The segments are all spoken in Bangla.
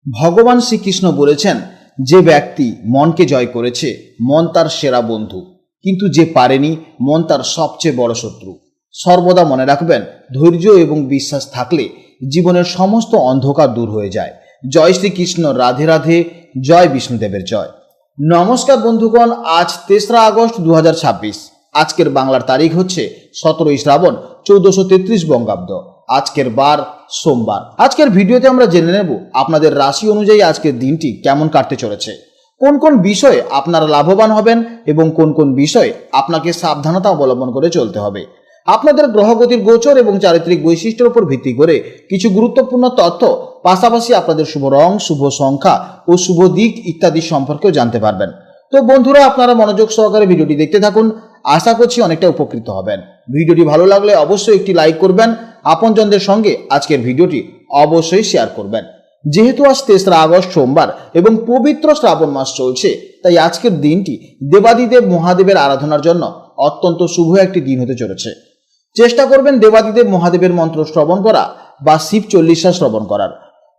ভগবান শ্রীকৃষ্ণ বলেছেন, যে ব্যক্তি মনকে জয় করেছে মন তার সেরা বন্ধু, কিন্তু যে পারেনি মন তার সবচেয়ে বড় শত্রু। সর্বদা মনে রাখবেন, ধৈর্য এবং বিশ্বাস থাকলে জীবনের সমস্ত অন্ধকার দূর হয়ে যায়। জয় শ্রীকৃষ্ণ, রাধে রাধে, জয় বিষ্ণুদেবের জয়। নমস্কার বন্ধুগণ, আজ 3রা আগস্ট 2026। আজকের বাংলার তারিখ হচ্ছে 17ই শ্রাবণ 1433 বঙ্গাব্দ। আজকের বার সোমবার। আজকের ভিডিওতে আমরা জেনে নেব আপনাদের রাশি অনুযায়ী আজকের দিনটি কেমন কাটতে চলেছে, কোন কোন বিষয়ে আপনারা লাভবান হবেন এবং কোন কোন বিষয়ে আপনাকে সাবধানতা অবলম্বন করে চলতে হবে। আপনাদের গ্রহগতির গোচর এবং চারিত্রিক বৈশিষ্ট্যের উপর ভিত্তি করে কিছু গুরুত্বপূর্ণ তথ্য, পাশাপাশি আপনাদের শুভ রং, শুভ সংখ্যা ও শুভ দিক ইত্যাদি সম্পর্কেও জানতে পারবেন। তো বন্ধুরা, আপনারা মনোযোগ সহকারে ভিডিওটি দেখতে থাকুন, আশা করছি অনেকটা উপকৃত হবেন। ভিডিওটি ভালো লাগলে অবশ্যই একটি লাইক করবেন, আপনজনদের সঙ্গে আজকের ভিডিওটি অবশ্যই শেয়ার করবেন। যেহেতু আজ 3রা আগস্ট সোমবার এবং পবিত্র শ্রাবণ মাস চলছে, তাই আজকের দিনটি দেবাদিদেব মহাদেবের আরাধনার জন্য অত্যন্ত শুভ একটি দিন হতে চলেছে। চেষ্টা করবেন দেবাদিদেব মহাদেবের মন্ত্র শ্রবণ করা বা শিব চল্লিশা শ্রবণ করার।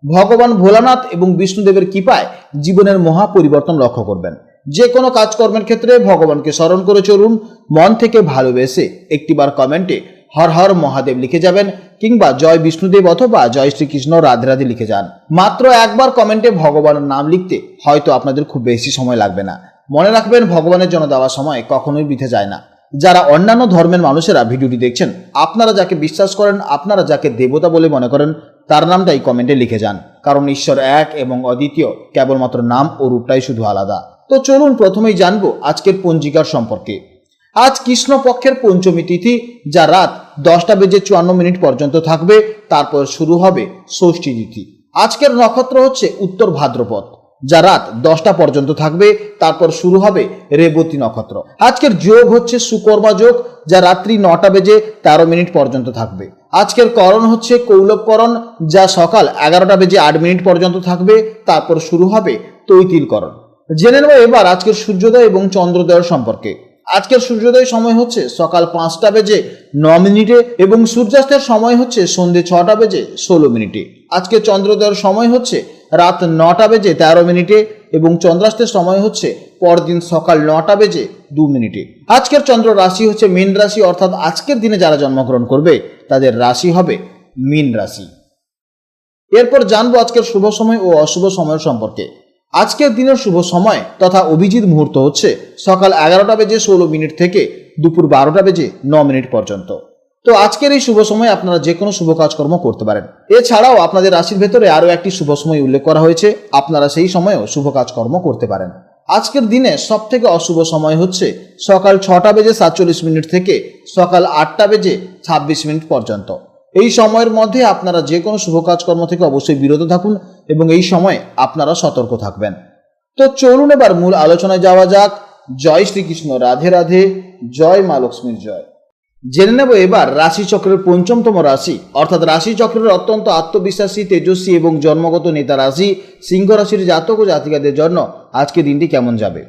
ভগবান ভোলানাথ এবং বিষ্ণুদেবের কৃপায় জীবনের মহা পরিবর্তন লক্ষ্য করবেন। যে কোনো কাজকর্মের ক্ষেত্রে ভগবানকে স্মরণ করে চলুন। মন থেকে ভালোবেসে একটিবার কমেন্টে হর হর মহাদেব লিখে যাবেন, কিংবা জয় বিষ্ণুদেব অথবা জয় শ্রীকৃষ্ণ রাধে রাধে লিখে যান। মাত্র একবার কমেন্টে ভগবানের নাম লিখতে হয়তো আপনাদের খুব বেশি সময় লাগবে না। মনে রাখবেন, ভগবানের জন্য দেওয়া সময় কখনোই বৃথা যায় না। যারা অন্যান্য ধর্মের মানুষেরা ভিডিওটি দেখছেন, আপনারা যাকে বিশ্বাস করেন, আপনারা যাকে দেবতা বলে মনে করেন, তার নামটাই কমেন্টে লিখে যান। কারণ ঈশ্বর এক এবং অদ্বিতীয়, কেবলমাত্র নাম ও রূপটাই শুধু আলাদা। তো চলুন প্রথমেই জানবো আজকের পঞ্জিকার সম্পর্কে। আজ কৃষ্ণপক্ষের পঞ্চমী তিথি, যা রাত 10:54 পর্যন্ত থাকবে। তারপর শুরু হবে ষষ্ঠী তিথি। আজকের নক্ষত্র হচ্ছে উত্তর ভাদ্রপদ, যা রাত 10টা পর্যন্ত থাকবে। তারপর শুরু হবে রেবতী নক্ষত্র। আজকের যোগ হচ্ছে সুকর্মা যোগ, যা রাত্রি 9:13 পর্যন্ত থাকবে। আজকের করণ হচ্ছে কৌলবকরণ, যা সকাল 11:08 পর্যন্ত থাকবে। তারপর শুরু হবে তৈতিলকরণ। জেনে নেব এবার আজকের সূর্যোদয় এবং চন্দ্রোদয়ের সম্পর্কে। আজকের সূর্যোদয় সময় হচ্ছে সকাল 5:09 এবং সূর্যাস্তের সময় হচ্ছে সন্ধ্যে 6:16। আজকের চন্দ্রোদয়ের সময় হচ্ছে রাত 9:13 এবং চন্দ্রাস্তের সময় হচ্ছে পরদিন সকাল 9:02। আজকের চন্দ্র রাশি হচ্ছে মীন রাশি, অর্থাৎ আজকের দিনে যারা জন্মগ্রহণ করবে তাদের রাশি হবে মীন রাশি। এরপর জানবো আজকের শুভ সময় ও অশুভ সময়ের সম্পর্কে। আজকের দিনের শুভ সময় তথা অভিজিৎ মুহূর্ত হচ্ছে সকাল 11:16 থেকে দুপুর 12:09 পর্যন্ত। তো আজকের এই শুভ সময় আপনারা যে কোনো শুভ কাজকর্ম করতে পারেন। এছাড়াও আপনাদের রাশির ভেতরে আরও একটি শুভ সময় উল্লেখ করা হয়েছে, আপনারা সেই সময়েও শুভ কাজকর্ম করতে পারেন। আজকের দিনে সব থেকে অশুভ সময় হচ্ছে সকাল 6:47 থেকে সকাল 8:26 পর্যন্ত। এই সময়ের মধ্যে আপনারা যে কোনো শুভ কাজকর্ম থেকে অবশ্যই বিরত থাকুন এবং এই সময় আপনারা সতর্ক থাকবেন। তো চলুন এবার মূল আলোচনায় যাওয়া যাক। জয় শ্রীকৃষ্ণ, রাধে রাধে, জয় মা লক্ষ্মীর জয়। জেনে নেব এবার রাশিচক্রের পঞ্চমতম রাশি, অর্থাৎ রাশিচক্রের অত্যন্ত আত্মবিশ্বাসী, তেজস্বী এবং জন্মগত নেতা রাশি সিংহ রাশির জাতক ও জাতিকাদের জন্য আজকে দিনটি কেমন যাবে।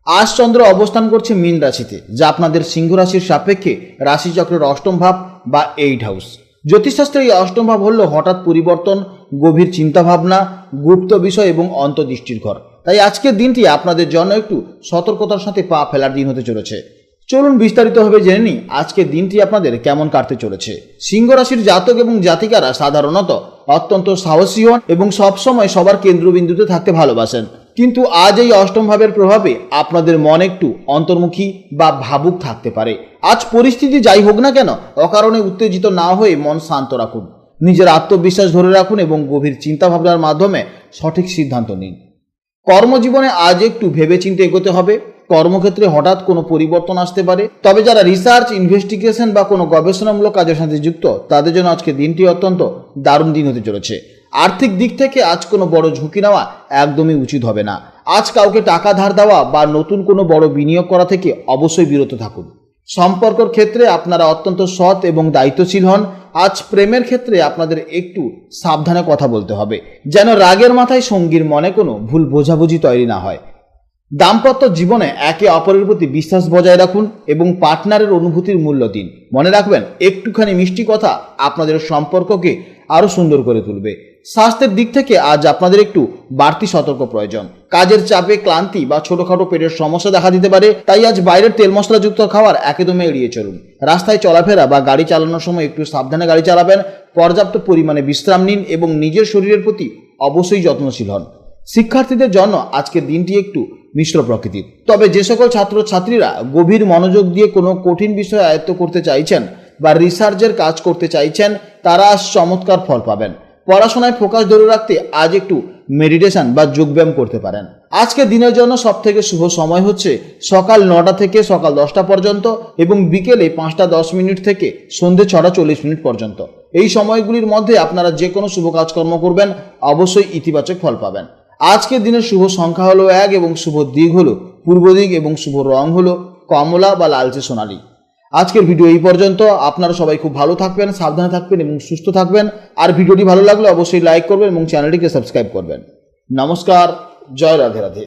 আজ চন্দ্র অবস্থান করছে মীন রাশিতে, যা আপনাদের সিংহ রাশির সাপেক্ষে রাশিচক্রের অষ্টম ভাব বা 8 হাউস। জ্যোতিষশাস্ত্রে এই অষ্টম ভাব হল হঠাৎ পরিবর্তন, গভীর চিন্তাভাবনা, গুপ্ত বিষয় এবং অন্তর্দৃষ্টির ঘর। তাই আজকের দিনটি আপনাদের জন্য একটু সতর্কতার সাথে পা ফেলার দিন হতে চলেছে। চলুন বিস্তারিতভাবে জেনে নিই আজকের দিনটি আপনাদের কেমন কাটতে চলেছে। সিংহ রাশির জাতক এবং জাতিকারা সাধারণত অত্যন্ত সাহসী হন এবং সবসময় সবার কেন্দ্রবিন্দুতে থাকতে ভালোবাসেন। কিন্তু আজ এই অষ্টম ভাবের প্রভাবে আপনাদের মন একটু অন্তর্মুখী বা ভাবুক থাকতে পারে। আজ পরিস্থিতি যাই হোক না কেন, অকারণে উত্তেজিত না হয়ে মন শান্ত রাখুন, নিজের আত্মবিশ্বাস ধরে রাখুন এবং গভীর চিন্তাভাবনার মাধ্যমে সঠিক সিদ্ধান্ত নিন। কর্মজীবনে আজ একটু ভেবেচিন্তে এগোতে হবে। কর্মক্ষেত্রে হঠাৎ কোনো পরিবর্তন আসতে পারে, তবে যারা রিসার্চ, ইনভেস্টিগেশন বা কোনো গবেষণামূলক কাজের সাথে যুক্ত তাদের জন্য আজকে দিনটি অত্যন্ত দারুণ দিন হতে চলেছে। আর্থিক দিক থেকে আজ কোনো বড় ঝুঁকি নেওয়া একদমই উচিত হবে না। আজ কাউকে টাকা ধার দেওয়া বা নতুন কোনো বড় বিনিয়োগ করা থেকে অবশ্যই বিরত থাকুন। সম্পর্কের ক্ষেত্রে আপনারা অত্যন্ত সৎ এবং দায়িত্বশীল হন। আজ প্রেমের ক্ষেত্রে আপনাদের একটু সাবধানে কথা বলতে হবে, যেন রাগের মাথায় সঙ্গীর মনে কোনো ভুল বোঝাবুঝি তৈরি না হয়। দাম্পত্য জীবনে একে অপরের প্রতি বিশ্বাস বজায় রাখুন এবং পার্টনারের অনুভূতির মূল্য দিন। মনে রাখবেন, একটুখানি মিষ্টি কথা আপনাদের সম্পর্ককে আরও সুন্দর করে তুলবে। স্বাস্থ্যের দিক থেকে আজ আপনাদের একটু বাড়তি সতর্ক প্রয়োজন। কাজের চাপে ক্লান্তি বা ছোটখাটো পেটের সমস্যা দেখা দিতে পারে, তাই আজ বাইরের তেল মশলাযুক্ত খাবার একদমই এড়িয়ে চলুন। রাস্তায় চলাফেরা বা গাড়ি চালানোর সময় একটু সাবধানে গাড়ি চালাবেন, পর্যাপ্ত পরিমাণে বিশ্রাম নিন এবং নিজের শরীরের প্রতি অবশ্যই যত্নশীল হন। শিক্ষার্থীদের জন্য আজকের দিনটি একটু মিশ্র প্রকৃতির, তবে যে সকল ছাত্রছাত্রীরা গভীর মনোযোগ দিয়ে কোনো কঠিন বিষয় আয়ত্ত করতে চাইছেন বা রিসার্চের কাজ করতে চাইছেন তারা আজ চমৎকার ফল পাবেন। পড়াশোনায় ফোকাস ধরে রাখতে আজ একটু মেডিটেশন বা যোগব্যায়াম করতে পারেন। আজকের দিনের জন্য সবথেকে শুভ সময় হচ্ছে সকাল 9টা থেকে সকাল 10টা পর্যন্ত এবং বিকেলে 5টা 10 মিনিট থেকে সন্ধ্যে 6টা 40 মিনিট পর্যন্ত। এই সময়গুলির মধ্যে আপনারা যে কোনো শুভ কাজকর্ম করবেন অবশ্যই ইতিবাচক ফল পাবেন। আজকের দিনের শুভ সংখ্যা হলো 1 এবং শুভ দিক হলো পূর্ব দিক এবং শুভ রং হলো কমলা বা লালচে সোনালী। আজকের ভিডিও এই পর্যন্ত। আপনারা সবাই খুব ভালো থাকবেন, সাবধানে থাকবেন এবং সুস্থ থাকবেন। আর ভিডিওটি ভালো লাগলে অবশ্যই লাইক করবেন এবং চ্যানেলটিকে সাবস্ক্রাইব করবেন। নমস্কার, জয় রাধে রাধে।